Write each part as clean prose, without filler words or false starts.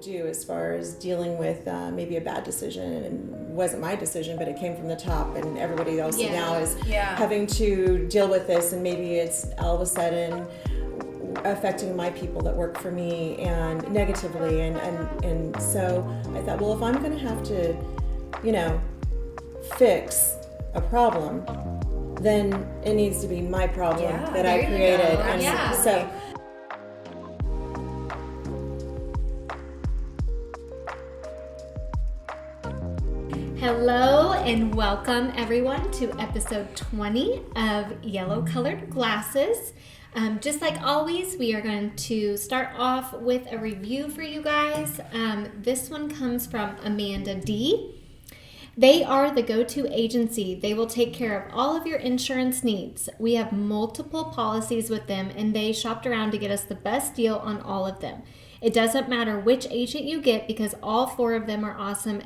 do as far as dealing with maybe a bad decision, and it wasn't my decision, but it came from the top, and everybody else now is having to deal with this, and maybe it's all of a sudden affecting my people that work for me and negatively, and so I thought, well, if I'm going to have to, fix a problem, then it needs to be my problem that I created. And so Hello and welcome everyone to episode 20 of Yellow Colored Glasses. Just like always, we are going to start off with a review for you guys. This one comes from Amanda D. They are the go-to agency. They will take care of all of your insurance needs. We have multiple policies with them, and they shopped around to get us the best deal on all of them. It doesn't matter which agent you get because all 4 of them are awesome,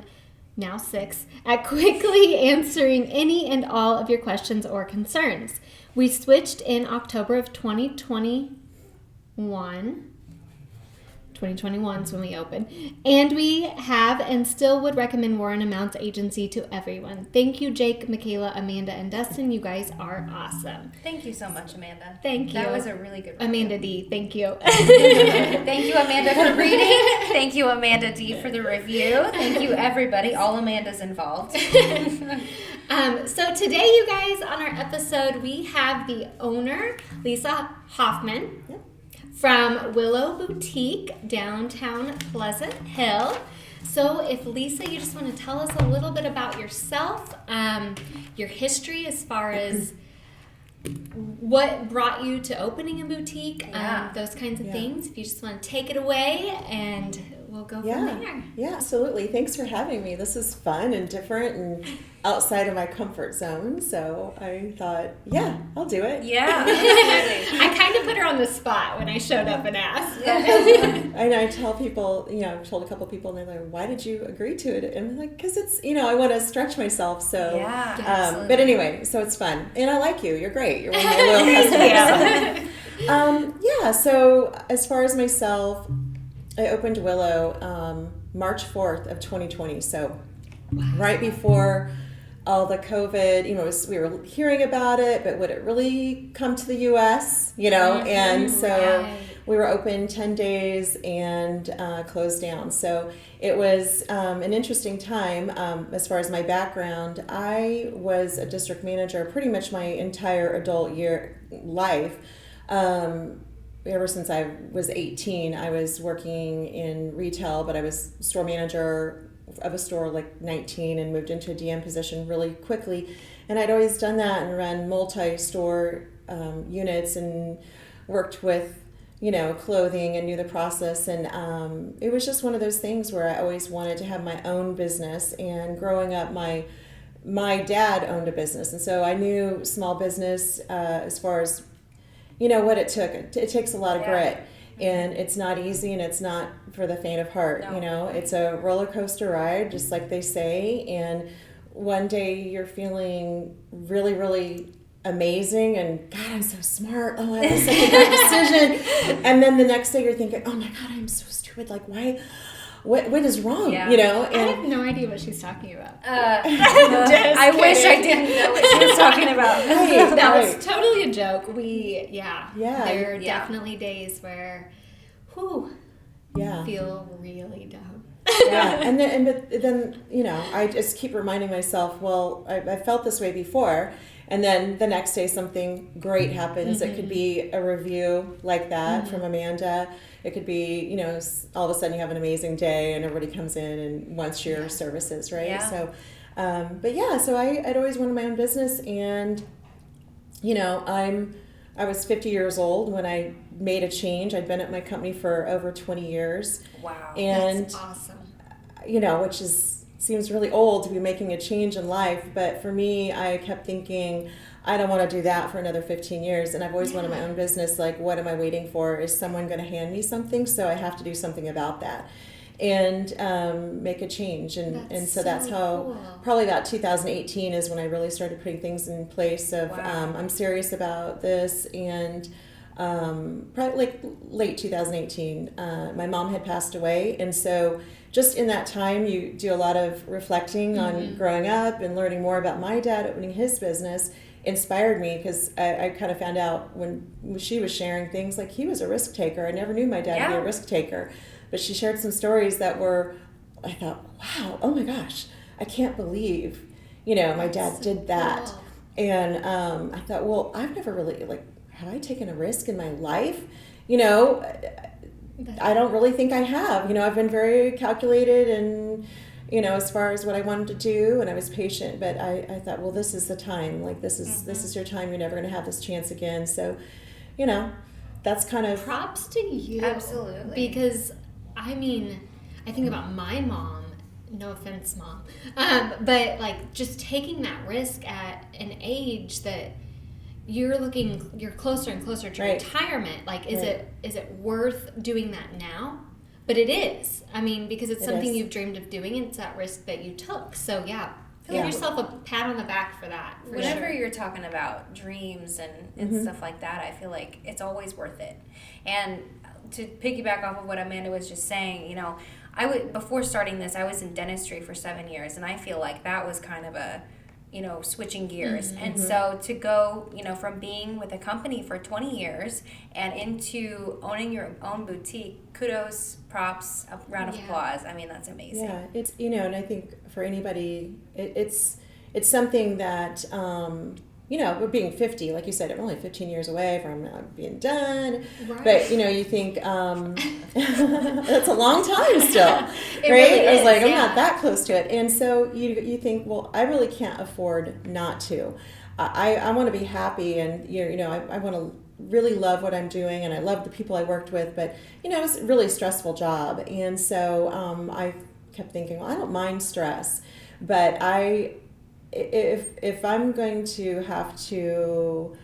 now 6, at quickly answering any and all of your questions or concerns. We switched in October of 2021. 2021 is when we opened. And we have and still would recommend Warren and Mount's agency to everyone. Thank you, Jake, Michaela, Amanda, and Dustin. You guys are awesome. Thank you so much, Amanda. Thank you. That was a really good review. Amanda D, thank you. Thank you, Amanda, for reading. Thank you, Amanda D, for the review. Thank you, everybody. All Amandas involved. So today, you guys, on our episode, we have the owner, Lisa Hoffman. Yep. From Willow Boutique, downtown Pleasant Hill. So if Lisa, you just want to tell us a little bit about yourself, your history as far as what brought you to opening a boutique, those kinds of things. If you just want to take it away, and we'll go from there. Yeah, absolutely. Thanks for having me. This is fun and different and outside of my comfort zone. So I thought, I'll do it. Yeah, absolutely. I kind of put her on the spot when I showed up and asked. And I tell people, I've told a couple people, and they're like, why did you agree to it? And I'm like, because it's, I want to stretch myself. So, but anyway, so it's fun. And I like you. You're great. You're one of my loyal customers. So as far as myself, I opened Willow March 4th of 2020. So right before all the COVID, we were hearing about it, but would it really come to the U.S., And so we were open 10 days and closed down. So it was an interesting time. As far as my background, I was a district manager pretty much my entire adult life. Ever since I was 18, I was working in retail, but I was store manager of a store like 19 and moved into a DM position really quickly. And I'd always done that and run multi-store units and worked with, clothing and knew the process. And it was just one of those things where I always wanted to have my own business. And growing up, my dad owned a business. And so I knew small business as far as what it took. It takes a lot of grit, and it's not easy, and it's not for the faint of heart. No. It's a roller coaster ride, just like they say. And one day you're feeling really, really amazing, and God, I'm so smart. Oh, I was such a great decision. And then the next day you're thinking, oh my God, I'm so stupid. Like, why? What is wrong? And I have no idea what she's talking about. I wish I didn't know what she was talking about. That was totally a joke. There are definitely days where, feel really dumb. And then I just keep reminding myself, well, I felt this way before. And then the next day something great happens. Mm-hmm. It could be a review like that from Amanda. It could be, all of a sudden you have an amazing day and everybody comes in and wants your services, right? Yeah. So, so I'd always wanted my own business, and, I was 50 years old when I made a change. I'd been at my company for over 20 years. Wow. And, that's awesome. Which seems really old to be making a change in life, but for me, I kept thinking, I don't want to do that for another 15 years, and I've always wanted my own business. Like, what am I waiting for? Is someone going to hand me something? So I have to do something about that and make a change. And so that's how, probably about 2018 is when I really started putting things in place of, I'm serious about this, and probably like late 2018. My mom had passed away, and so just in that time, you do a lot of reflecting on growing up and learning more about my dad opening his business. Inspired me because I kind of found out when she was sharing things like he was a risk taker. I never knew my dad to be a risk taker, but she shared some stories that were, I thought, wow, oh my gosh, I can't believe, my dad did that. Cool. And I thought, well, I've never really, have I taken a risk in my life? I don't really think I have. I've been very calculated and, as far as what I wanted to do, and I was patient, but I thought, well, this is the time. This is your time. You're never going to have this chance again. So, that's kind of... Props to you. Absolutely. Because, I think about my mom. No offense, Mom. But just taking that risk at an age that you're closer and closer to retirement. Is it worth doing that now? But it is. Because it's something you've dreamed of doing, and it's that risk that you took. So give yourself a pat on the back for that. Whenever you're talking about dreams and stuff like that, I feel like it's always worth it. And to piggyback off of what Amanda was just saying, before starting this, I was in dentistry for 7 years, and I feel like that was kind of a, switching gears. And so to go, from being with a company for 20 years and into owning your own boutique, kudos, props, a round of applause. That's amazing. Yeah, it's, and I think for anybody, it's something that, we're being 50, like you said, I'm only 15 years away from being done. Right. But, you think that's a long time still, right? Really I was like, is, I'm not that close to it. And so you think, well, I really can't afford not to. I want to be happy, and, I want to really love what I'm doing, and I love the people I worked with, but, it was a really stressful job. And so I kept thinking, well, I don't mind stress, but if I'm going to have to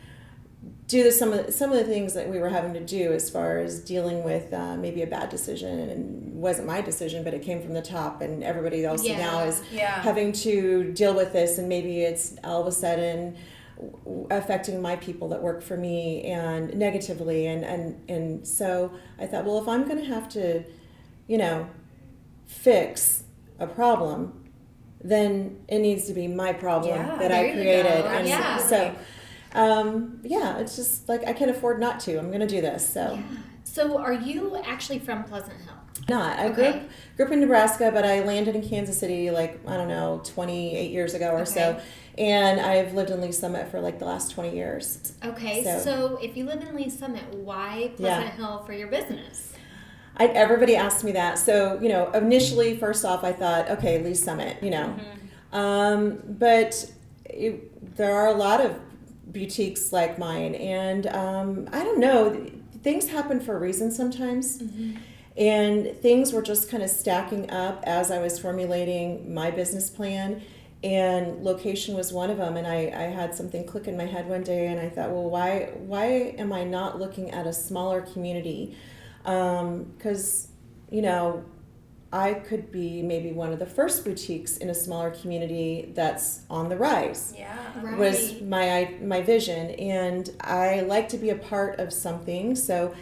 do some of the things that we were having to do as far as dealing with maybe a bad decision, and it wasn't my decision, but it came from the top, and everybody else now is having to deal with this, and maybe it's all of a sudden affecting my people that work for me and negatively, and so I thought, well, if I'm going to have to, fix a problem, then it needs to be my problem that I created. And so, it's just I can't afford not to. I'm going to do this. So. Yeah. So are you actually from Pleasant Hill? Not. I grew up in Nebraska, but I landed in Kansas City 28 years ago or so. And I've lived in Lee Summit for the last 20 years. Okay. So if you live in Lee Summit, why Pleasant Hill for your business? Everybody asked me that. So, initially, first off, I thought, okay, Lee Summit, but there are a lot of boutiques like mine, and I don't know, things happen for a reason sometimes, and things were just kind of stacking up as I was formulating my business plan, and location was one of them, and I had something click in my head one day, and I thought, well, why am I not looking at a smaller community? Because, I could be maybe one of the first boutiques in a smaller community that's on the rise. Yeah, right. Was my vision, and I like to be a part of something. So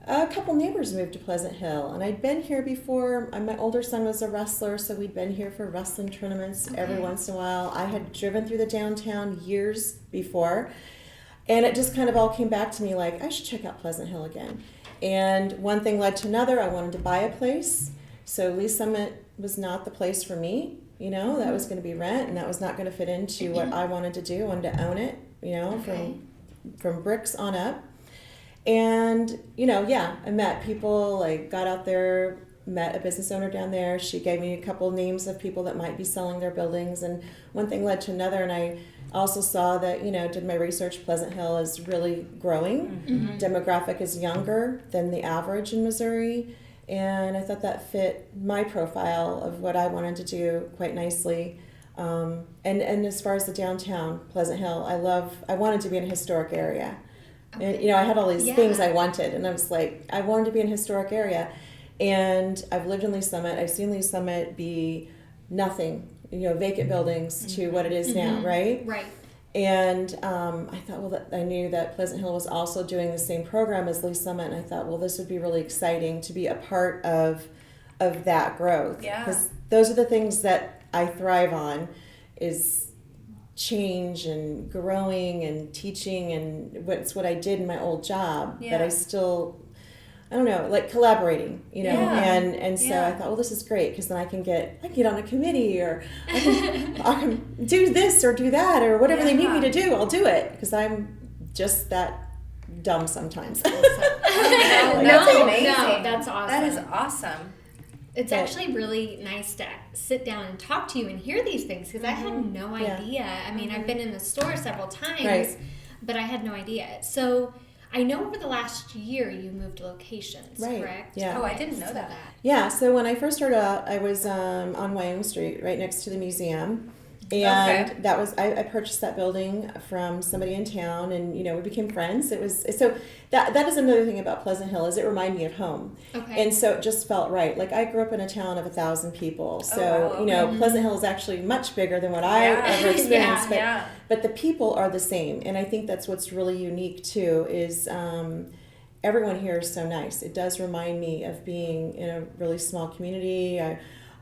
a couple neighbors moved to Pleasant Hill, and I'd been here before. My older son was a wrestler, so we'd been here for wrestling tournaments every once in a while. I had driven through the downtown years before, and it just kind of all came back to me I should check out Pleasant Hill again. And one thing led to another. I wanted to buy a place. So Lee Summit was not the place for me. That was going to be rent, and that was not going to fit into what I wanted to do. I wanted to own it, from bricks on up. And, I met people, got out there, met a business owner down there. She gave me a couple names of people that might be selling their buildings, and one thing led to another, and I also saw that, did my research, Pleasant Hill is really growing. Demographic is younger than the average in Missouri, and I thought that fit my profile of what I wanted to do quite nicely. And as far as the downtown Pleasant Hill, I wanted to be in a historic area. And, I had all these things I wanted, and I was I wanted to be in a historic area. And I've lived in Lee Summit. I've seen Lee Summit be nothing, vacant buildings to what it is now, right? Right. And I thought, well, I knew that Pleasant Hill was also doing the same program as Lee Summit, and I thought, well, this would be really exciting to be a part of that growth. Yeah. Because those are the things that I thrive on, is change and growing and teaching, and it's what I did in my old job, but I still, I don't know, like collaborating, and so I thought, well, this is great, because then I can get on a committee, or I can do this or do that, or whatever they need me to do, I'll do it, because I'm just that dumb sometimes. That's amazing. No, that's awesome. That is awesome. It's actually really nice to sit down and talk to you and hear these things, because I had no idea. I mean, I've been in the store several times, but I had no idea. So I know over the last year you moved locations, correct? Yeah. Oh, I didn't know that. Yeah, so when I first started out, I was on Wyoming Street, right next to the museum. And that was, I purchased that building from somebody in town, and we became friends. It was, so that is another thing about Pleasant Hill, is it reminded me of home. And so it just felt right. Like, I grew up in a town of 1,000 people, so Pleasant Hill is actually much bigger than what I ever experienced. But the people are the same, and I think that's what's really unique too, is everyone here is so nice. It does remind me of being in a really small community.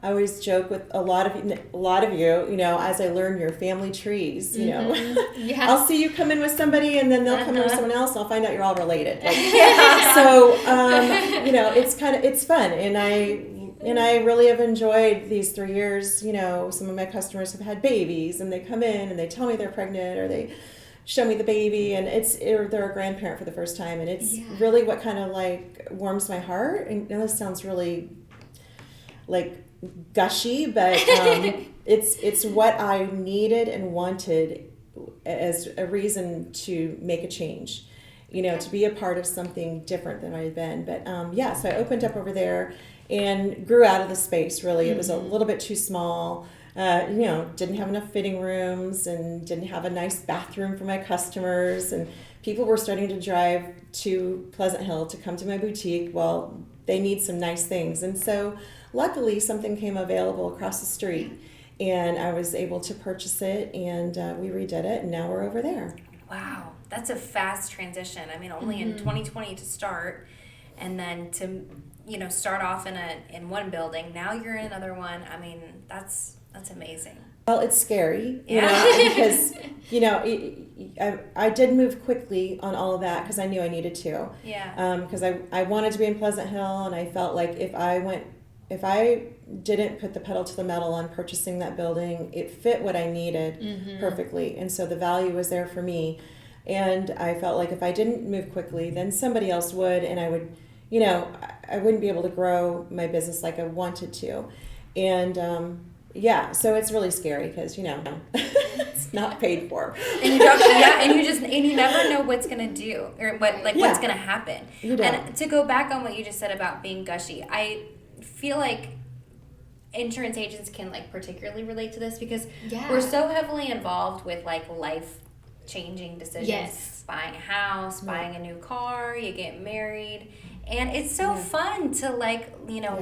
I always joke with a lot of you, as I learn your family trees, I'll see you come in with somebody, and then they'll come in with someone else, and I'll find out you're all related. Like, so, it's fun, and I really have enjoyed these 3 years. Some of my customers have had babies, and they come in and they tell me they're pregnant, or they show me the baby, and they're a grandparent for the first time, and it's really what kind of like warms my heart. And this sounds really like gushy, but it's what I needed and wanted as a reason to make a change, to be a part of something different than I had been. But so I opened up over there and grew out of the space. Really, it was a little bit too small. Didn't have enough fitting rooms, and didn't have a nice bathroom for my customers, and people were starting to drive to Pleasant Hill to come to my boutique. Well, they need some nice things, and so luckily something came available across the street, and I was able to purchase it, and we redid it, and now we're over there. Wow, that's a fast transition. I mean, only in 2020 to start, and then to start off in one building. Now you're in another one. I mean, that's amazing. Well, it's scary, because I did move quickly on all of that, because I knew I needed to. Yeah. Because I wanted to be in Pleasant Hill, and I felt like if I didn't put the pedal to the metal on purchasing that building, it fit what I needed perfectly, and so the value was there for me. And I felt like if I didn't move quickly, then somebody else would, and I would, I wouldn't be able to grow my business like I wanted to. And so it's really scary, because it's not paid for. And you never know what's gonna do, or what's gonna happen. You don't. And to go back on what you just said about being gushy, I feel like insurance agents can particularly relate to this, because we're so heavily involved with life changing decisions. Yes. Buying a house, buying a new car, you get married, and it's so fun to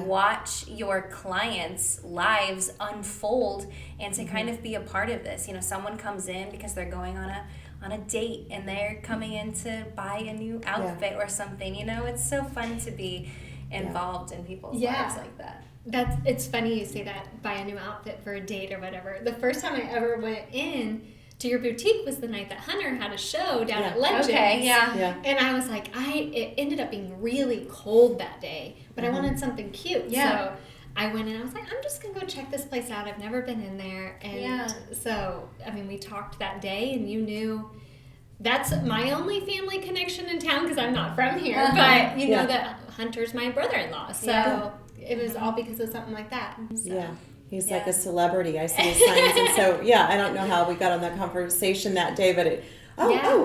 watch your clients' lives unfold, and to kind of be a part of this. Someone comes in because they're going on a date, and they're coming in to buy a new outfit or something. It's so fun to be involved in people's lives like that. It's funny you say that, buy a new outfit for a date or whatever. The first time I ever went in to your boutique was the night that Hunter had a show down at Legends. Okay, And I was like, it ended up being really cold that day, but I wanted something cute. So I went in, I was like, I'm just going to go check this place out. I've never been in there. And so, I mean, we talked that day, and you knew that's my only family connection in town, because I'm not from here. But you know that Hunter's my brother-in-law. So it was all because of something like that. So. Yeah. He's like a celebrity. I see his signs. And so, I don't know how we got on that conversation that day, but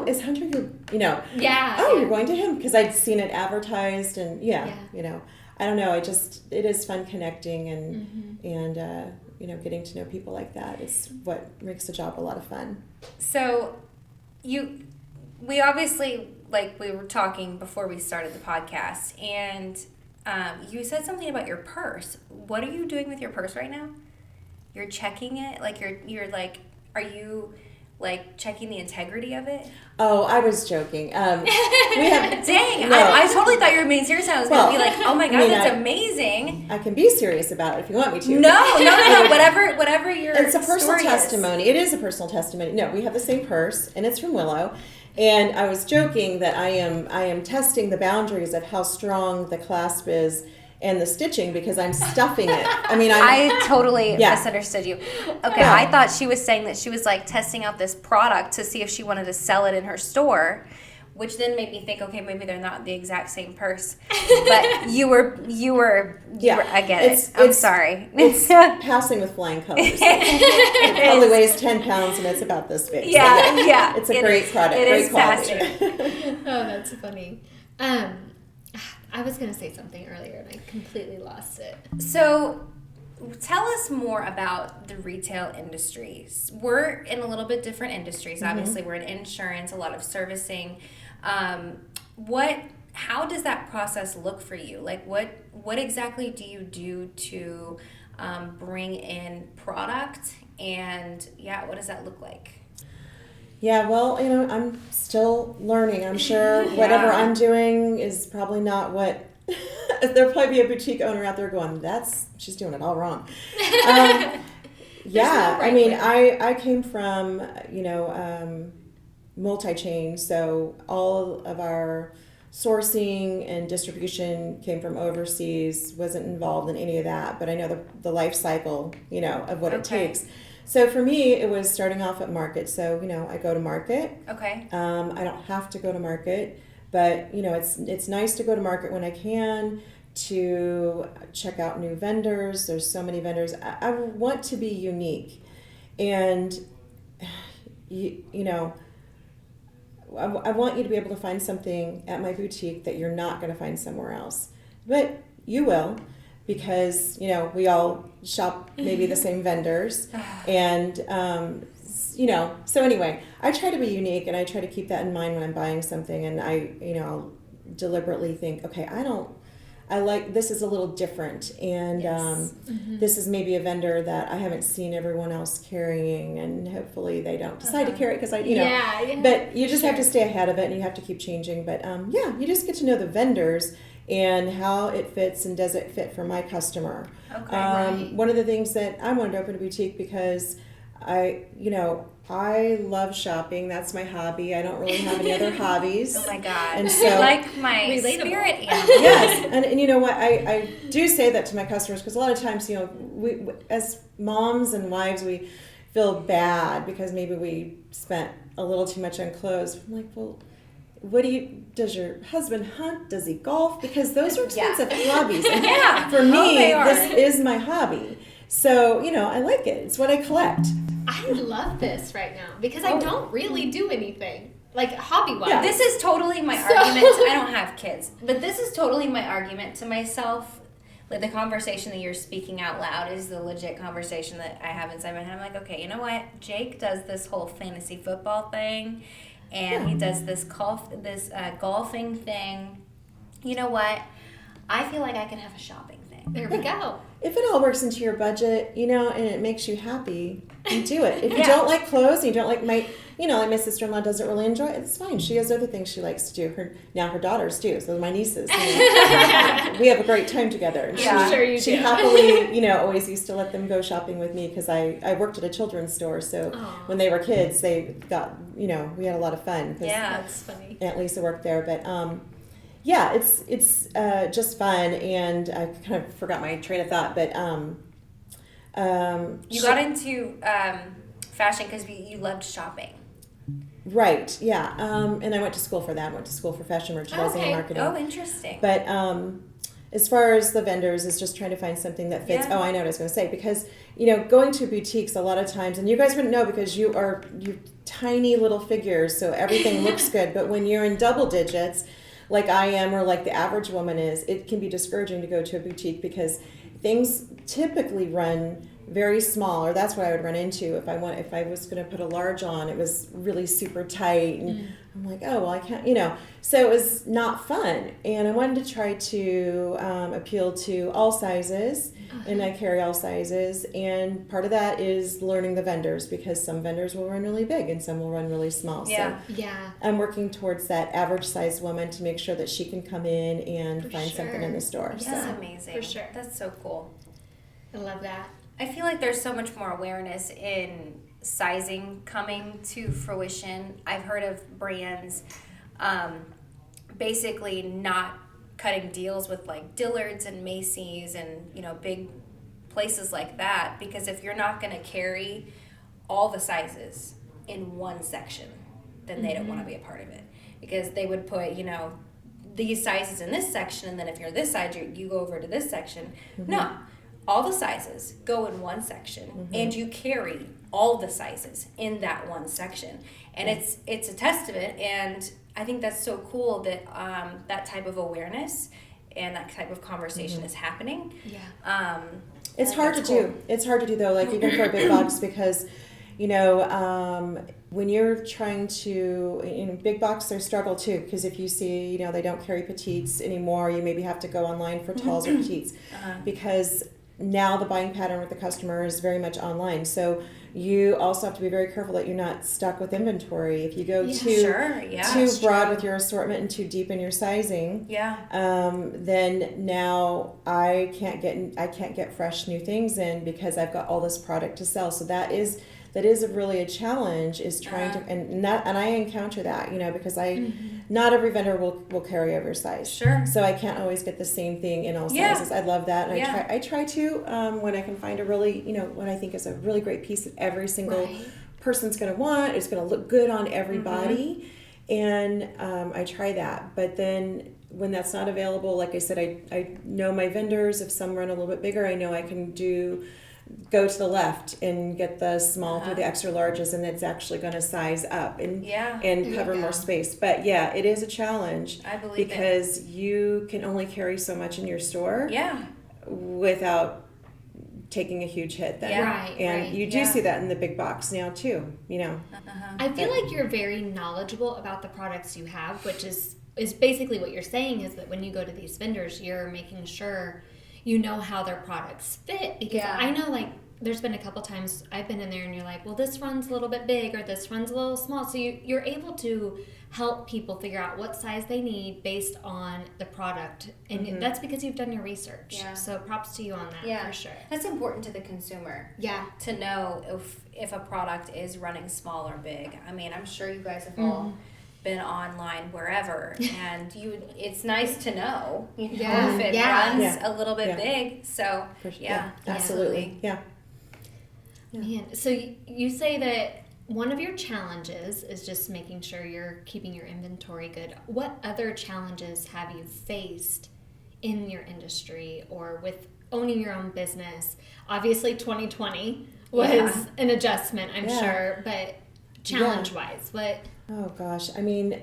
is Hunter, you're going to him? Because I'd seen it advertised, and I don't know. It is fun connecting, and getting to know people like that is what makes the job a lot of fun. So we obviously, we were talking before we started the podcast, and you said something about your purse. What are you doing with your purse right now? You're checking it? Are you like checking the integrity of it? Oh, I was joking. We have Dang, no. I totally thought you were being serious. I was going to be like, oh my God, that's amazing. I can be serious about it if you want me to. No. Whatever your It's a personal story testimony. It is a personal testimony. No, we have the same purse, and it's from Willow. And I was joking that I am testing the boundaries of how strong the clasp is and the stitching because I'm stuffing it. I mean, I totally misunderstood you. Okay, Yeah. I thought she was saying that she was like testing out this product to see if she wanted to sell it in her store, which then made me think, okay, maybe they're not the exact same purse. But you were I get it. I'm sorry. It's passing with flying colors. It probably weighs 10 pounds and it's about this big. Yeah, so yeah. It's a great product, great quality. Oh, that's funny. I was going to say something earlier and I completely lost it. So tell us more about the retail industry. We're in a little bit different industries. Obviously, we're in insurance, a lot of servicing. How does that process look for you? Like, what exactly do you do to bring in product? And what does that look like? Yeah, well, I'm still learning. I'm sure whatever I'm doing is probably not what. There'll probably be a boutique owner out there going, she's doing it all wrong. I mean, I came from, multi-chain, so all of our sourcing and distribution came from overseas, wasn't involved in any of that, but I know the life cycle, of what it takes. So for me, it was starting off at market. So, I go to market. Okay. I don't have to go to market, but, it's nice to go to market when I can to check out new vendors. There's so many vendors. I want to be unique. And, I want you to be able to find something at my boutique that you're not going to find somewhere else. But you will. Because, we all shop maybe the same vendors. And, so anyway, I try to be unique and I try to keep that in mind when I'm buying something. And I'll deliberately think, okay, this is a little different. And this is maybe a vendor that I haven't seen everyone else carrying. And hopefully they don't decide to carry it because But you just have to stay ahead of it and you have to keep changing. But, you just get to know the vendors and how it fits and does it fit for my customer. Okay, One of the things that I wanted to open a boutique because I love shopping. That's my hobby. I don't really have any other hobbies. Oh my God. And so, like my spirit animal. Yes. And you know what? I do say that to my customers because a lot of times, we as moms and wives, we feel bad because maybe we spent a little too much on clothes. I'm like, well, does your husband hunt? Does he golf? Because those are expensive hobbies. And for me, this is my hobby. So, I like it. It's what I collect. I love this right now because I don't really do anything. Like hobby-wise. Yeah. This is totally my argument. I don't have kids. But this is totally my argument to myself. Like the conversation that you're speaking out loud is the legit conversation that I have inside my head. I'm like, okay, you know what? Jake does this whole fantasy football thing. And he does this golfing thing. You know what? I feel like I can have a shopping thing. There we go. If it all works into your budget, and it makes you happy, you do it. If you don't like clothes, and you don't like like my sister-in-law doesn't really enjoy it, it's fine. She has other things she likes to do. Her daughters do, so my nieces. We have a great time together. And she happily, always used to let them go shopping with me because I worked at a children's store, so when they were kids, they got, we had a lot of fun. That's funny. Aunt Lisa worked there, but it's just fun, and I kind of forgot my train of thought, but you got into fashion because you loved shopping. Right, yeah. And I went to school for that. I went to school for fashion merchandising and marketing. Oh, interesting. But as far as the vendors, is just trying to find something that fits. Oh, I know what I was going to say. Because, going to boutiques a lot of times, and you guys wouldn't know because you tiny little figures, so everything looks good. But when you're in double digits, like I am or like the average woman is, it can be discouraging to go to a boutique because things typically run very small, or that's what I would run into if I was going to put a large on. It was really super tight, and I'm like, oh well, I can't, So it was not fun, and I wanted to try to appeal to all sizes, and I carry all sizes. And part of that is learning the vendors, because some vendors will run really big and some will run really small. Yeah. So Yeah. I'm working towards that average size woman to make sure that she can come in and find something in the store. That's So. amazing. For sure. That's so cool. I love that. I feel like there's so much more awareness in sizing coming to fruition. I've heard of brands basically not cutting deals with like Dillard's and Macy's and big places like that, because if you're not going to carry all the sizes in one section, then they don't want to be a part of it, because they would put these sizes in this section, and then if you're this size, you go over to this section. No, all the sizes go in one section, and you carry all the sizes in that one section, and it's a testament. And I think that's so cool that that type of awareness and that type of conversation is happening. Yeah. It's hard to do. It's hard to do though, like even for a big box, because when you're trying to, in big box, there's struggle too, because if you see, they don't carry petites anymore, you maybe have to go online for talls or petites, because now the buying pattern with the customer is very much online. So you also have to be very careful that you're not stuck with inventory. If you go too broad with your assortment and too deep in your sizing, then now I can't get fresh new things in, because I've got all this product to sell. So that is really a challenge, is trying to, and I encounter that, because not every vendor will carry oversized. Sure. So I can't always get the same thing in all sizes. I love that. And I try to, when I can find a really, what I think is a really great piece that every single person's going to want, it's going to look good on everybody. And I try that. But then when that's not available, like I said, I know my vendors. If some run a little bit bigger, I know I can go to the left and get the small through the extra larges, and it's actually going to size up and cover more space. But it is a challenge. I believe because you can only carry so much in your store without taking a huge hit then. And you do see that in the big box now too, I feel like you're very knowledgeable about the products you have, which is basically what you're saying, is that when you go to these vendors, you're making sure you know how their products fit, because I know, like, there's been a couple times I've been in there and you're like, well, this runs a little bit big or this runs a little small. So you're able to help people figure out what size they need based on the product. And that's because you've done your research. Yeah. So props to you on that, for sure. That's important to the consumer. Yeah. To know if a product is running small or big. I mean, I'm sure you guys have all been online wherever, and it's nice to know, if it runs a little bit big. So absolutely. Man, so you say that one of your challenges is just making sure you're keeping your inventory good. What other challenges have you faced in your industry or with owning your own business? Obviously 2020 was an adjustment, I'm sure, but challenge-wise, what? Oh gosh, I mean,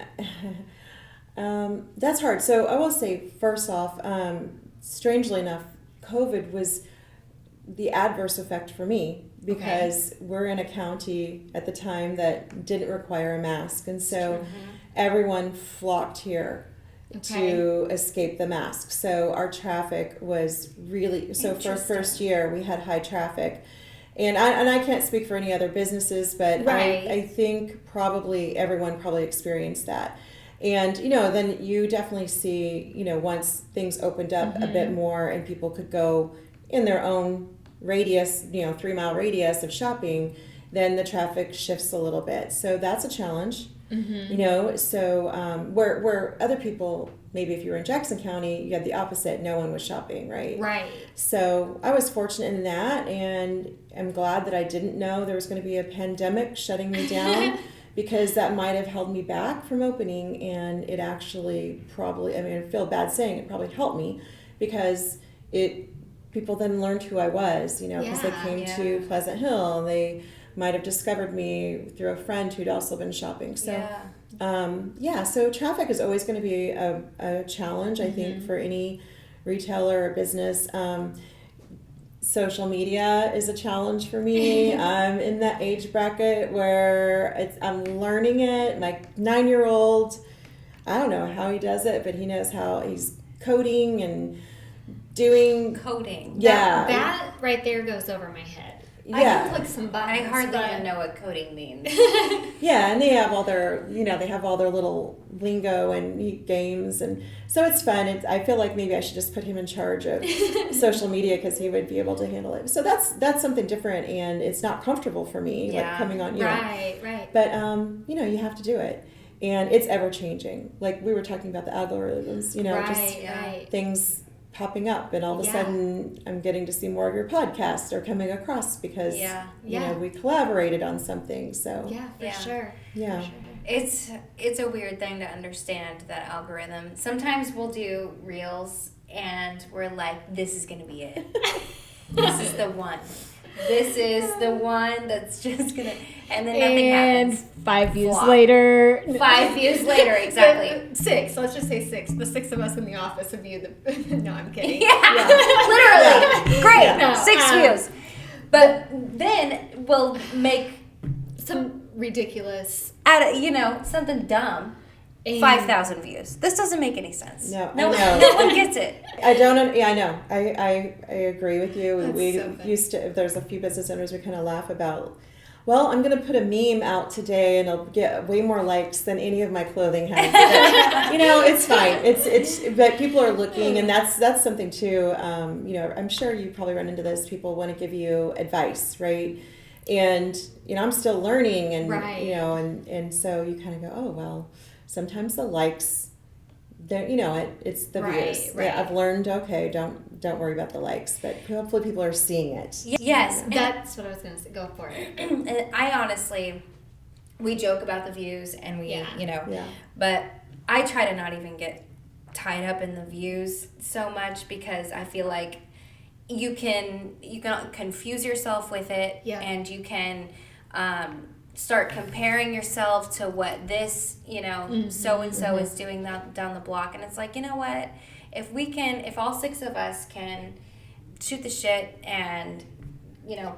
that's hard. So I will say, first off, strangely enough, COVID was the adverse effect for me, because we're in a county at the time that didn't require a mask, and so everyone flocked here to escape the mask. So our traffic was really, so for first year we had high traffic. And I can't speak for any other businesses, but I think probably everyone experienced that. And, then you definitely see, once things opened up a bit more and people could go in their own radius, 3-mile radius of shopping, then the traffic shifts a little bit. So that's a challenge, so where other people, maybe if you were in Jackson County, you had the opposite. No one was shopping, right? Right. So I was fortunate in that, and I'm glad that I didn't know there was going to be a pandemic shutting me down, because that might have held me back from opening, and it actually probably, I feel bad saying it, probably helped me, because people then learned who I was, because they came to Pleasant Hill, and they might have discovered me through a friend who'd also been shopping. So, so traffic is always going to be a challenge, I think, for any retailer or business. social media is a challenge for me. I'm in that age bracket where I'm learning it. My 9-year-old, I don't know how he does it, but he knows how he's coding and doing Coding. Yeah. That right there goes over my head. I Yeah. can click some buttons. I hardly but- even know what coding means. Yeah, and they have all their, they have all their little lingo and games, and so it's fun. I feel like maybe I should just put him in charge of social media because he would be able to handle it. So that's something different, and it's not comfortable for me, like Yeah. coming on, Right. But you have to do it, and it's ever changing. Like we were talking about the algorithms, just Right. things popping up, and all of a Yeah. sudden I'm getting to see more of your podcasts are coming across because we collaborated on something. So Yeah, for Yeah. sure. Yeah. For sure. It's a weird thing to understand, that algorithm. Sometimes we'll do reels and we're like, this is gonna be it. This is the one. This is the one that's just gonna, and then nothing happens. 5 views Flop. later. 5 views later, exactly. 6. Let's just say 6. The 6 of us in the office have viewed the. No, I'm kidding. Yeah, literally. Great. Yeah. No, 6 views. But then we'll make Some ridiculous. something dumb. And 5,000 views. This doesn't make any sense. No, no, I know. no one gets it. I don't. Yeah, I know. I agree with you. That's We so funny. used to. If there's a few business owners, we kind of laugh about. Well, I'm going to put a meme out today, and it'll get way more likes than any of my clothing has. But, it's fine. It's. But people are looking, and that's something too. I'm sure you probably run into this. People want to give you advice, right? And I'm still learning, and Right. and so you kind of go, oh well. Sometimes the likes, it's the Right, views. right. Yeah, I've learned. Okay, don't worry about the likes, but hopefully people are seeing it. Yes. That's what I was going to say. Go for it. And I honestly, we joke about the views, and we, Yeah. but I try to not even get tied up in the views so much, because I feel like you can confuse yourself with it, Yeah. and you can start comparing yourself to what this, so and so is doing down the block, and it's like, you know what? If all 6 of us can shoot the shit and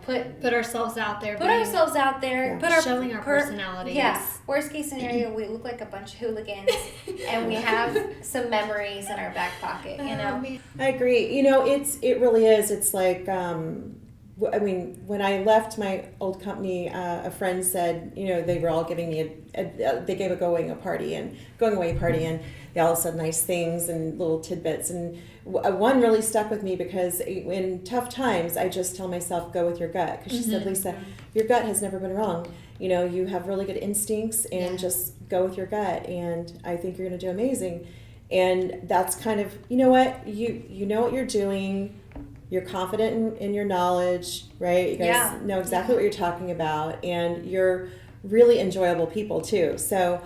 Put ourselves out there. put ourselves out there, Yeah. put our Showing our personalities. Yeah. Worst case scenario, we look like a bunch of hooligans, and we have some memories in our back pocket. I agree. It really is. It's like, when I left my old company, a friend said, they were all giving me they gave a going away party, and they all said nice things and little tidbits. And one really stuck with me because in tough times, I just tell myself, go with your gut. Because she said, Lisa, your gut has never been wrong. You have really good instincts, and just go with your gut. And I think you're going to do amazing. And that's kind of, you know what? You know what you're doing. You're confident in your knowledge, right? You guys know exactly what you're talking about, and you're really enjoyable people too. So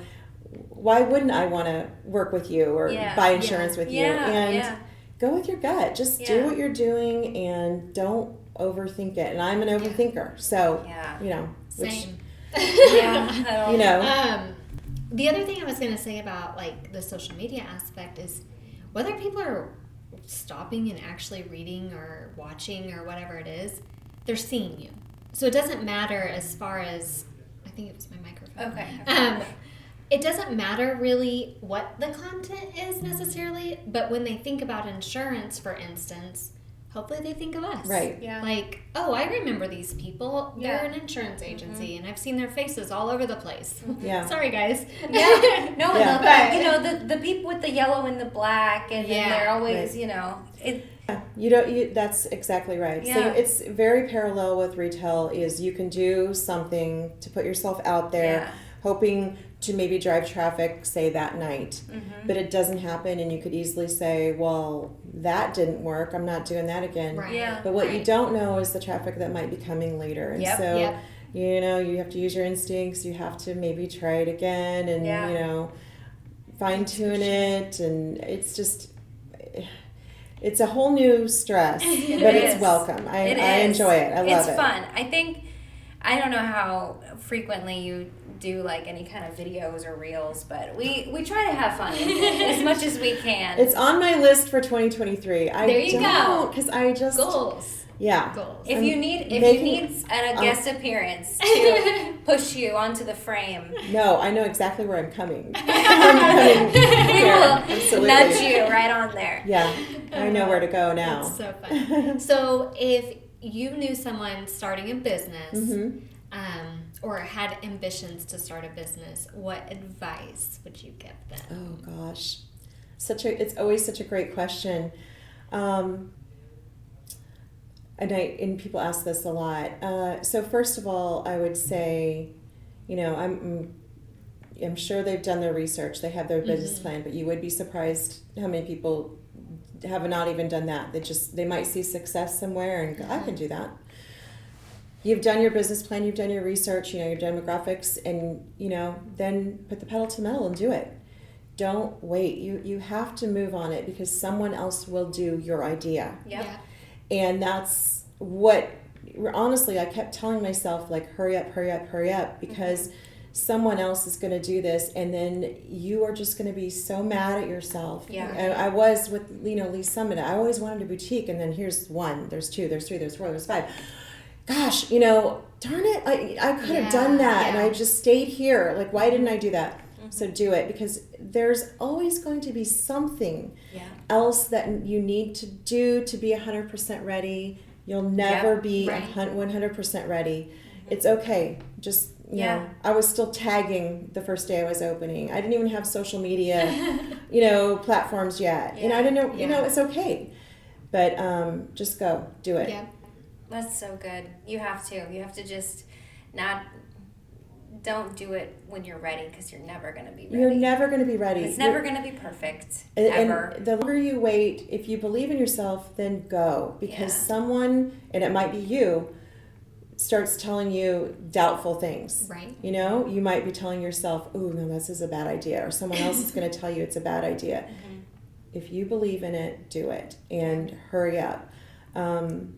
why wouldn't I want to work with you or buy insurance with you? And go with your gut. Just do what you're doing, and don't overthink it. And I'm an overthinker, so Same. the The other thing I was going to say about like the social media aspect is whether people are stopping and actually reading or watching or whatever it is, they're seeing you. So it doesn't matter as far as, I think it was my microphone. Okay. It doesn't matter really what the content is necessarily, but when they think about insurance, for instance, hopefully they think of us. Right. Yeah. Like, oh, I remember these people. They're Yeah. an insurance agency, and I've seen their faces all over the place. Yeah. Sorry, guys. Yeah. No, Yeah. the people with the yellow and the black, and then they're always, That's exactly right. Yeah. So it's very parallel with retail. Is you can do something to put yourself out there, hoping to maybe drive traffic, say that night, but it doesn't happen, and you could easily say, well, that didn't work, I'm not doing that again. Right. Yeah. But what you don't know is the traffic that might be coming later. And so, you have to use your instincts, you have to maybe try it again, and, fine tune it, and it's just, it's a whole new stress, but it's welcome. I enjoy it. I love it. It's fun. I think I don't know how frequently you do like any kind of videos or reels, but we try to have fun as much as we can. It's on my list for 2023. There you go. Because I just Goals. Yeah. Goals. If you need a guest appearance to push you onto the frame, No, I know exactly where I'm coming. I'm coming we here. will Absolutely. nudge you right on there. Yeah, I know where to go now. That's so fun. So if you knew someone starting a business or had ambitions to start a business, what advice would you give them? Oh gosh, it's always such a great question. And people ask this a lot. So first of all, I would say, I'm sure they've done their research. They have their business plan, but you would be surprised how many people have not even done that. They might see success somewhere and go, I can do that. You've done your business plan, you've done your research, your demographics, and then put the pedal to the metal and do it. Don't wait. You have to move on it because someone else will do your idea. Yep. Yeah. And that's what, honestly, I kept telling myself, like, hurry up, hurry up, hurry up, because someone else is going to do this, and then you are just going to be so mad at yourself. Yeah. And I was with, Lee Summit. I always wanted a boutique, and then here's 1, there's 2, there's 3, there's 4, there's 5. Gosh, darn it, I could have done that, and I just stayed here. Like, why didn't I do that? So do it, because there's always going to be something else that you need to do to be 100% ready. You'll never be 100% ready. It's okay. Just, I was still tagging the first day I was opening. I didn't even have social media, platforms yet. And I didn't know, it's okay. But just go, do it. Yeah. That's so good. You have to just don't do it when you're ready, because you're never going to be ready. You're never going to be ready. It's never going to be perfect, and ever. The longer you wait, if you believe in yourself, then go. Because someone, and it might be you, starts telling you doubtful things. Right. You might be telling yourself, oh, no, this is a bad idea. Or someone else is going to tell you it's a bad idea. If you believe in it, do it. And hurry up. And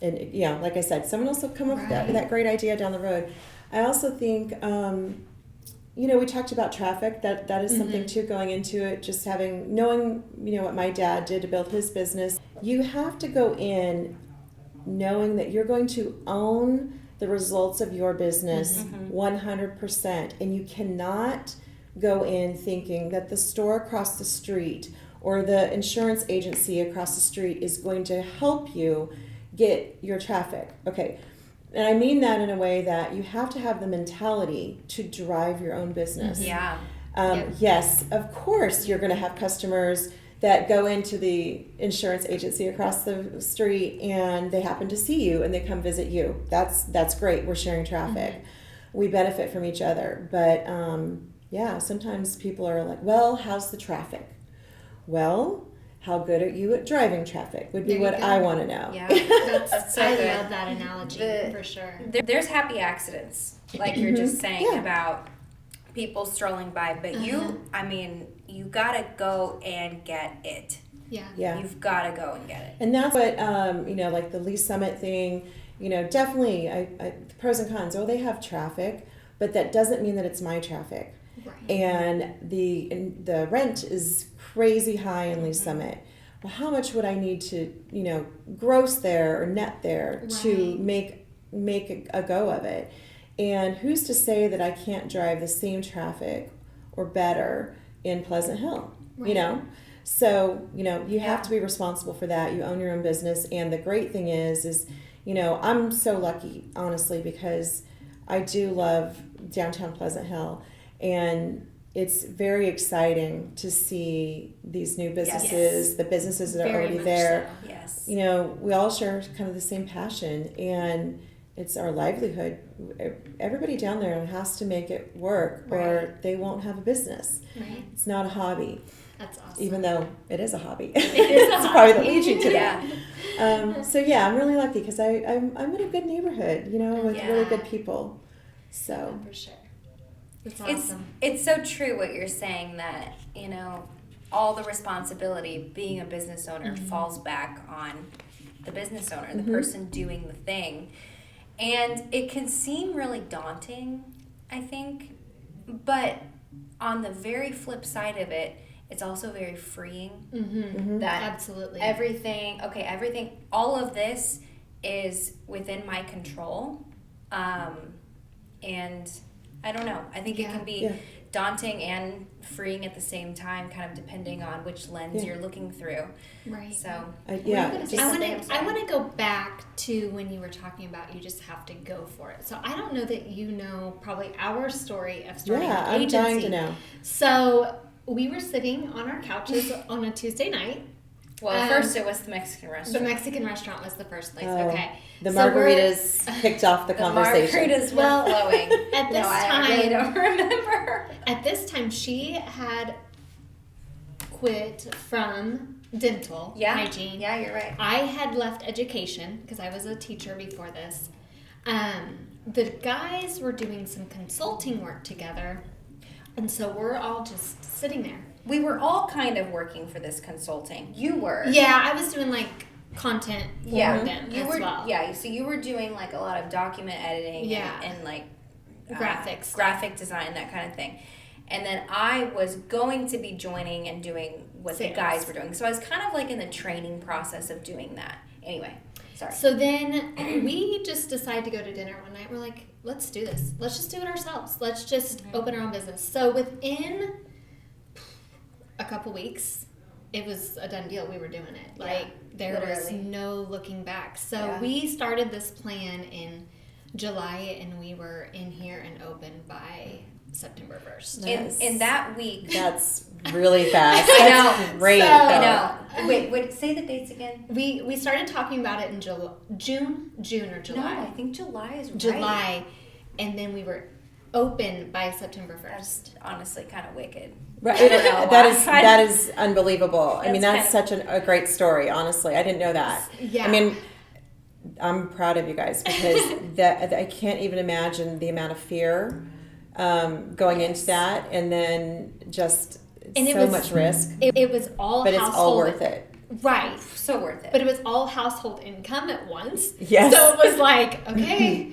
like I said, someone else will come up with that great idea down the road. I also think, we talked about traffic. That is something too, going into it, just knowing, what my dad did to build his business. You have to go in knowing that you're going to own the results of your business 100%. And you cannot go in thinking that the store across the street or the insurance agency across the street is going to help you get your traffic. Okay. And I mean that in a way that you have to have the mentality to drive your own business. Yeah. Yes, of course you're going to have customers that go into the insurance agency across the street and they happen to see you and they come visit you. That's great. We're sharing traffic. We benefit from each other. But sometimes people are like, well, how's the traffic? Well, how good are you at driving traffic would be what I want to know. Yeah, That's so good. I love that analogy, for sure. There's happy accidents, like you're just saying about people strolling by, but you gotta go and get it. Yeah. You've gotta go and get it. And that's what, like the Lee Summit thing, definitely the pros and cons. Oh, they have traffic, but that doesn't mean that it's my traffic. Right. And the rent is crazy high in Lee Summit. Well, how much would I need to, gross there or net there to make a go of it? And who's to say that I can't drive the same traffic or better in Pleasant Hill? Right. So, you have to be responsible for that. You own your own business. And the great thing is, I'm so lucky, honestly, because I do love downtown Pleasant Hill. And it's very exciting to see these new businesses, the businesses that are already there. So. Yes. We all share kind of the same passion, and it's our livelihood. Everybody down there has to make it work, or they won't have a business. Right. It's not a hobby. That's awesome. Even though it is a hobby. It's probably the lead you to that. I'm really lucky because I'm in a good neighborhood, with really good people. So for sure. It's awesome. It's so true what you're saying, that all the responsibility being a business owner falls back on the business owner, the person doing the thing. And it can seem really daunting, I think, but on the very flip side of it, it's also very freeing. That Absolutely. everything, all of this is within my control. And I don't know. I think it can be daunting and freeing at the same time, kind of depending on which lens you're looking through. Right. So, I want to go back to when you were talking about you just have to go for it. So I don't know that you know probably our story of starting an agency. I'm dying to know. So we were sitting on our couches on a Tuesday night. Well, first it was the Mexican restaurant. The Mexican restaurant was the first place. Okay. The margaritas kicked off the conversation. The margaritas were flowing. At this time, I really don't remember. At this time, she had quit from dental hygiene. Yeah, you're right. I had left education because I was a teacher before this. The guys were doing some consulting work together, and so we're all just sitting there. We were all kind of working for this consulting. You were. Yeah, I was doing like content for them you as were, well. Yeah, so you were doing like a lot of document editing and like graphics, graphic design, that kind of thing. And then I was going to be joining and doing what the guys were doing. So I was kind of like in the training process of doing that. Anyway, sorry. So then we just decided to go to dinner one night. We're like, let's do this. Let's just do it ourselves. Let's just open our own business. So within a couple weeks, it was a done deal. We were doing it. Like there was no looking back. So we started this plan in July, and we were in here and open by September 1st. In that week. That's really fast. I That's know. great. I know. Wait, say the dates again. We started talking about it in June or July. No, I think July is right. July, and then we were open by September 1st. That's honestly kind of wicked. Right. That is unbelievable. I mean, that's such a great story, honestly. I didn't know that. Yeah. I mean, I'm proud of you guys because I can't even imagine the amount of fear going into that, and then just much risk. It was all but household. It's all worth it. Right. So worth it. But it was all household income at once. Yes. So it was like, okay,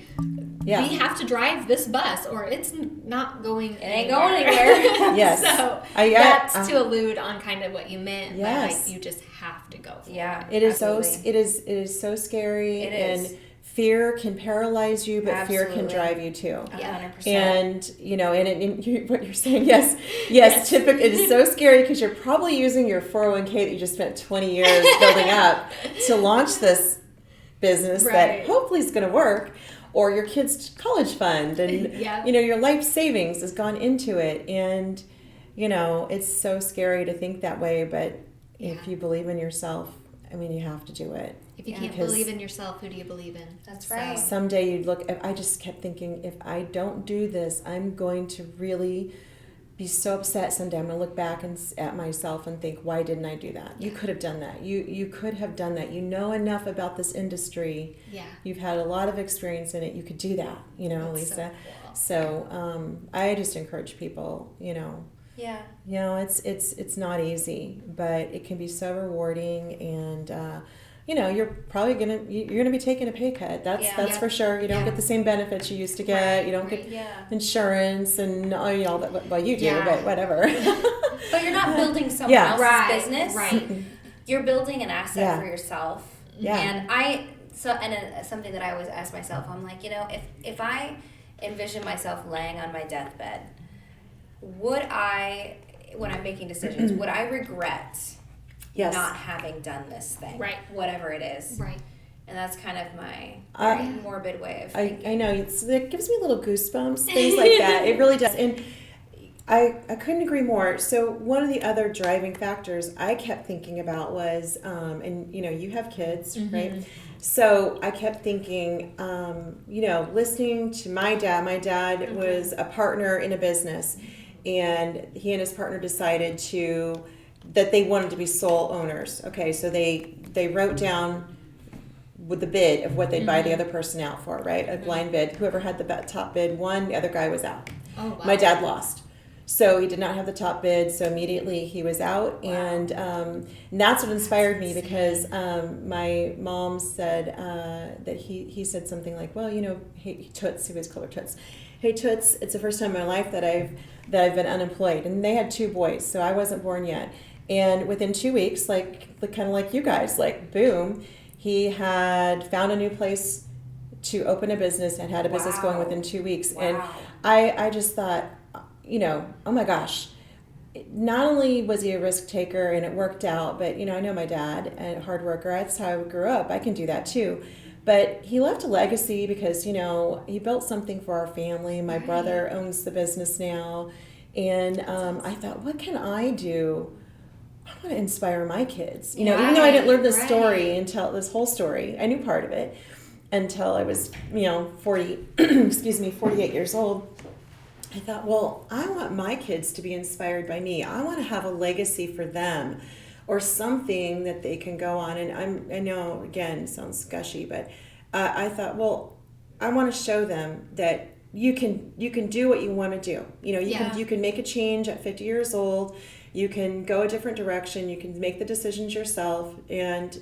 yeah. we have to drive this bus or it's not going It ain't going anywhere. Yes. So that's to allude on kind of what you meant. Yes. Like you just have to go for yeah. It is absolutely. it is so scary. It is. And fear can paralyze you, but Absolutely. fear can drive you too. 100%. And what you're saying, yes, typically it is so scary because you're probably using your 401k that you just spent 20 years building up to launch this business that hopefully is going to work, or your kid's college fund, and your life savings has gone into it, and it's so scary to think that way, but if you believe in yourself, I mean, you have to do it. If you can't believe in yourself, who do you believe in? That's right. Someday you'd look, I just kept thinking, if I don't do this, I'm going to really be so upset someday. I'm going to look back at myself and think, why didn't I do that? You could have done that. You could have done that. You know enough about this industry. Yeah. You've had a lot of experience in it. You could do that, That's Lisa. So cool. So I just encourage people, Yeah. It's not easy, but it can be so rewarding, and you're probably you're gonna be taking a pay cut. That's for sure. You don't get the same benefits you used to get. You don't get insurance and all that. Well, you do, but whatever. But you're not building someone else's business. Right. You're building an asset for yourself. Yeah. And something that I always ask myself, I'm like, if I envision myself laying on my deathbed, would I, when I'm making decisions, would I regret not having done this thing? Right. Whatever it is. Right. And that's kind of my very morbid way of thinking. I know. It gives me little goosebumps, things like that. It really does. And I couldn't agree more. So one of the other driving factors I kept thinking about was, and you have kids, right? So I kept thinking, listening to my dad. My dad was a partner in a business, and he and his partner decided that they wanted to be sole owners. Okay, so they wrote down with the bid of what they'd buy the other person out for, right? A blind bid. Whoever had the top bid won, the other guy was out. Oh, wow. My dad lost. So he did not have the top bid, so immediately he was out. Wow. And that's what inspired me, because my mom said that he said something like, well, hey, Toots, he was called her Toots. Hey, Toots, it's the first time in my life that I've been unemployed. And they had 2 boys, so I wasn't born yet. And within 2 weeks, kind of like you guys, boom, he had found a new place to open a business and had a business going within 2 weeks. Wow. And I just thought, oh my gosh, not only was he a risk taker and it worked out, but, I know my dad, a hard worker, that's how I grew up. I can do that too. But he left a legacy because, he built something for our family. My brother owns the business now. And I thought, what can I do? I want to inspire my kids. Even though I didn't learn this story until this whole story, I knew part of it until I was, 48 years old. I thought, well, I want my kids to be inspired by me. I want to have a legacy for them, or something that they can go on. And I know, again, it sounds gushy, but I thought, well, I want to show them that you can do what you want to do. You can make a change at 50 years old. You can go a different direction. You can make the decisions yourself, and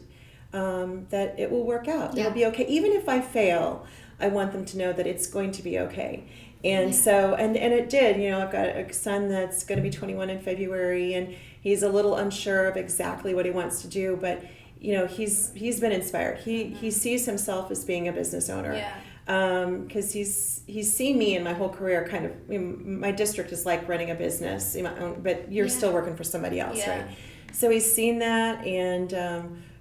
that it will work out. It'll be okay. Even if I fail, I want them to know that it's going to be okay. And so, and it did. I've got a son that's going to be 21 in February, and he's a little unsure of exactly what he wants to do, but he's been inspired. He sees himself as being a business owner. Because he's seen me in my whole career. Kind of, my district is like running a business, but you're still working for somebody else, right? So he's seen that, and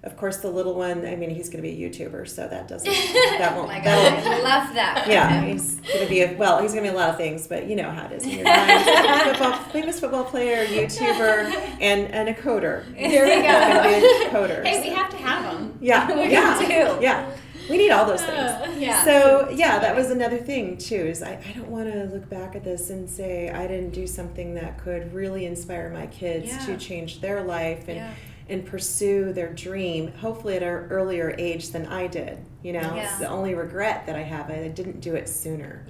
of course the little one. He's going to be a YouTuber, so that won't. Oh my God, I love that. Yeah, he's going to be he's going to be a lot of things, but you know how it is. Famous football player, YouTuber, and a coder. Here we go. He's going to be a coder. Hey, we have to have them. Yeah, We do. Yeah. We need all those things. So that was another thing too, is I don't want to look back at this and say I didn't do something that could really inspire my kids to change their life and pursue their dream, hopefully at an earlier age than I did. It's the only regret that I have. I didn't do it sooner.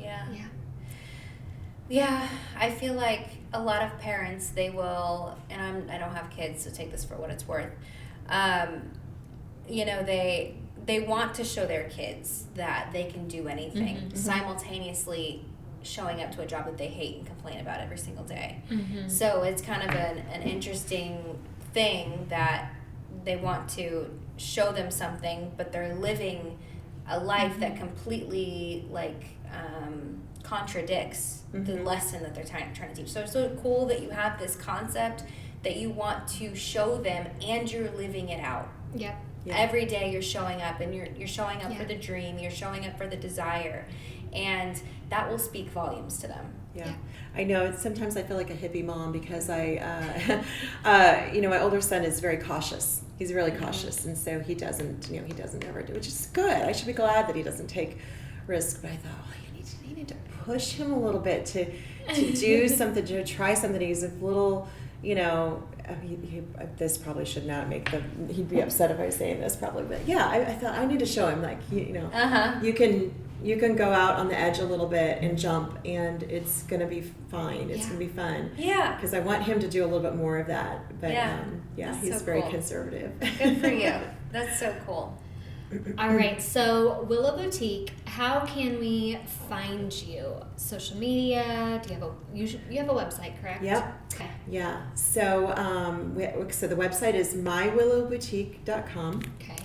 Yeah, I feel like a lot of parents, they will, and I don't have kids, so take this for what it's worth. They want to show their kids that they can do anything, simultaneously showing up to a job that they hate and complain about every single day. So it's kind of an interesting thing that they want to show them something, but they're living a life that completely contradicts the lesson that they're trying to teach. So it's so cool that you have this concept that you want to show them, and you're living it out. Yep. Yeah. Every day you're showing up, and you're showing up for the dream, you're showing up for the desire, and that will speak volumes to them. Yeah. I know. Sometimes I feel like a hippie mom because my older son is very cautious. He's really cautious, and so he doesn't ever do, which is good. I should be glad that he doesn't take risks. But I thought, you need to push him a little bit to do something, to try something. He's a little, this probably should not make he'd be upset if I was saying this probably, but I thought I need to show him, you can go out on the edge a little bit and jump, and it's going to be fine. It's going to be fun. Yeah. Because I want him to do a little bit more of that. But he's so very conservative. Good for you. That's so cool. All right, so Willow Boutique, how can we find you? Social media? Do you have a website, correct? Yep. Okay. Yeah. So so the website is mywillowboutique.com. Okay.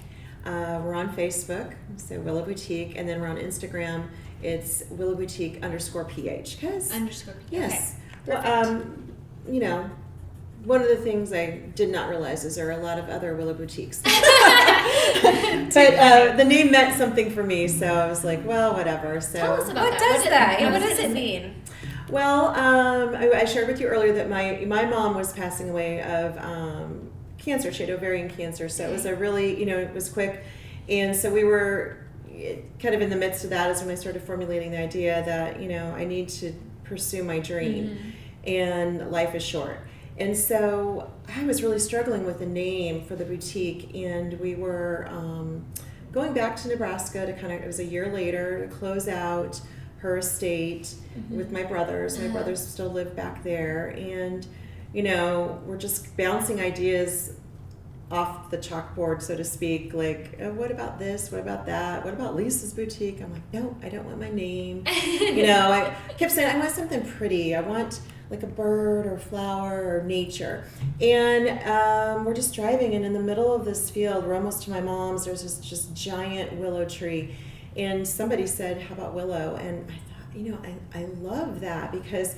We're on Facebook, so Willow Boutique, and then we're on Instagram. It's Willow Boutique _PH. _PH. Yes. Okay. Well, one of the things I did not realize is there are a lot of other Willow Boutiques. But the name meant something for me, so I was like, well, whatever. So tell us about that. What does it mean? Well, I shared with you earlier that my mom was passing away of cancer. She had ovarian cancer, so it was a really, it was quick. And so we were kind of in the midst of that is when I started formulating the idea that, I need to pursue my dream, and life is short. And so I was really struggling with a name for the boutique, and we were going back to Nebraska to it was a year later, to close out her estate with my brothers. My brothers still live back there, and we're just bouncing ideas off the chalkboard, so to speak, like, oh, what about this? What about that? What about Lisa's Boutique? I'm like, no, I don't want my name. I kept saying, I want something pretty. I want like a bird or flower or nature. And we're just driving, and in the middle of this field, we're almost to my mom's, there's this just giant willow tree. And somebody said, how about willow? And I thought, I love that, because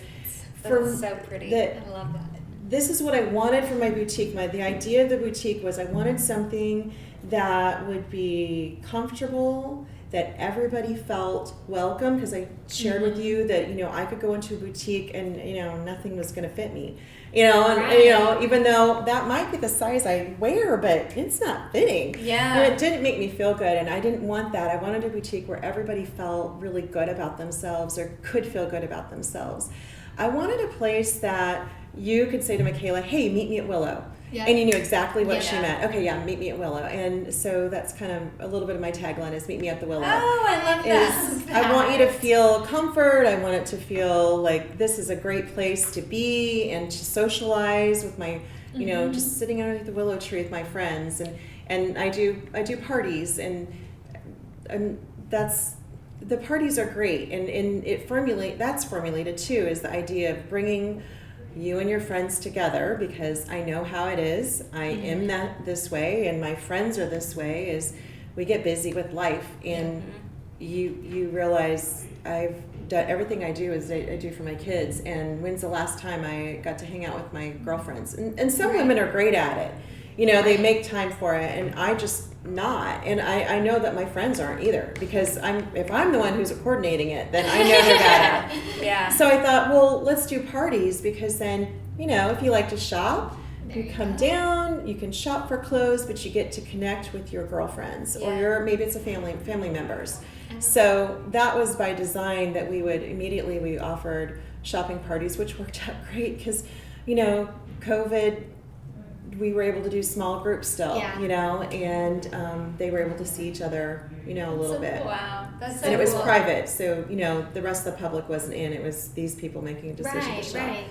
that's so pretty. I love that. This is what I wanted for my boutique. The idea of the boutique was I wanted something that would be comfortable, that everybody felt welcome, because I shared with you that, I could go into a boutique and, nothing was going to fit me, and even though that might be the size I wear, but it's not fitting. Yeah. And it didn't make me feel good, and I didn't want that. I wanted a boutique where everybody felt really good about themselves, or could feel good about themselves. I wanted a place that you could say to Michaela, hey, meet me at Willow. Yeah. And you knew exactly what she meant. Okay, yeah, meet me at Willow. And so that's kind of a little bit of my tagline, is meet me at the Willow. Oh, I love that. I want you to feel comfort. I want it to feel like this is a great place to be and to socialize with my, just sitting underneath the willow tree with my friends. And I do parties, and that's, the parties are great. And that's formulated too, is the idea of bringing you and your friends together, because I know how it is. I am this way, and my friends are this way, is we get busy with life, and you realize I've done everything I do is I do for my kids. And when's the last time I got to hang out with my girlfriends? And some women are great at it. They make time for it, and I just not. And I know that my friends aren't either, because if I'm the one who's coordinating it, then I know they're bad at it. Yeah. So I thought, well, let's do parties, because then, if you like to shop, you come down, you can shop for clothes, but you get to connect with your girlfriends, or maybe it's a family members. So that was by design, that we offered shopping parties, which worked out great, because, COVID, we were able to do small groups still, and they were able to see each other, a little bit. Wow, that's so And it was cool. private, so, the rest of the public wasn't in. It was these people making a decision to shop. Right.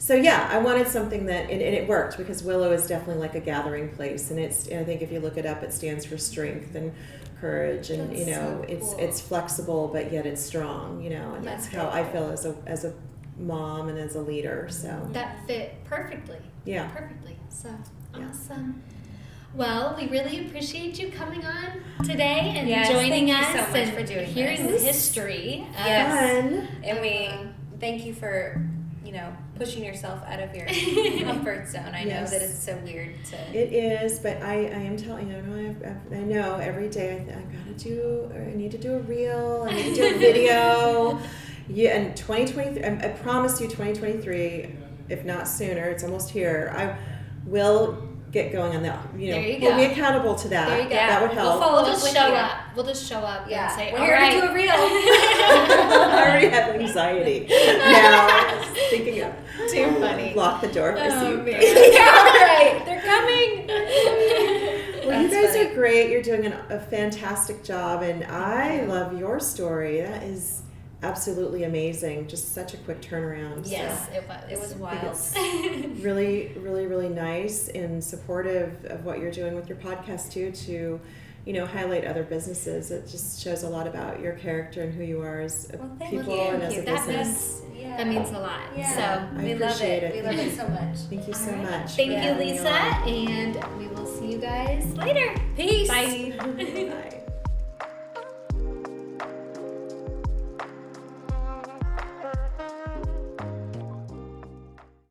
So yeah, I wanted something that, and it worked, because Willow is definitely like a gathering place, and I think if you look it up, it stands for strength and courage, and That's so cool. it's flexible, but yet it's strong, and that's how I feel as a mom and as a leader. So that fit perfectly. Yeah. Perfectly. So awesome. Well, we really appreciate you coming on today and joining us, thank you so much and for doing hearing this. the history. Fun. And we thank you for pushing yourself out of your comfort zone. I know that it's so weird to. It is, but I am telling you, I know every day I need to do a reel, I need to do a video. Yeah, and 2023, I promise you 2023, if not sooner, it's almost here, I will get going on that. There you We'll go. be accountable to that. There you go. That would help. We'll We'll just show up. We'll just show up and say, we're all here right. to do a reel. I already have anxiety. Now I was thinking of Too funny. lock the door if I see Oh, you. man. Yeah, right. They're coming. Well, you That's guys funny. are great. You're doing a fantastic job, and I love your story. That is absolutely amazing. Just such a quick turnaround. Yes, So it was. It was I wild. think it's really, really, really nice and supportive of what you're doing with your podcast too, to highlight other businesses. It just shows a lot about your character and who you are as people and as a business. That means a lot. Yeah. So I we love appreciate it. it. We love it so much. Thank you so much. Thank for you, having me Lisa, on. and we will see you guys later. Peace. Bye. Bye.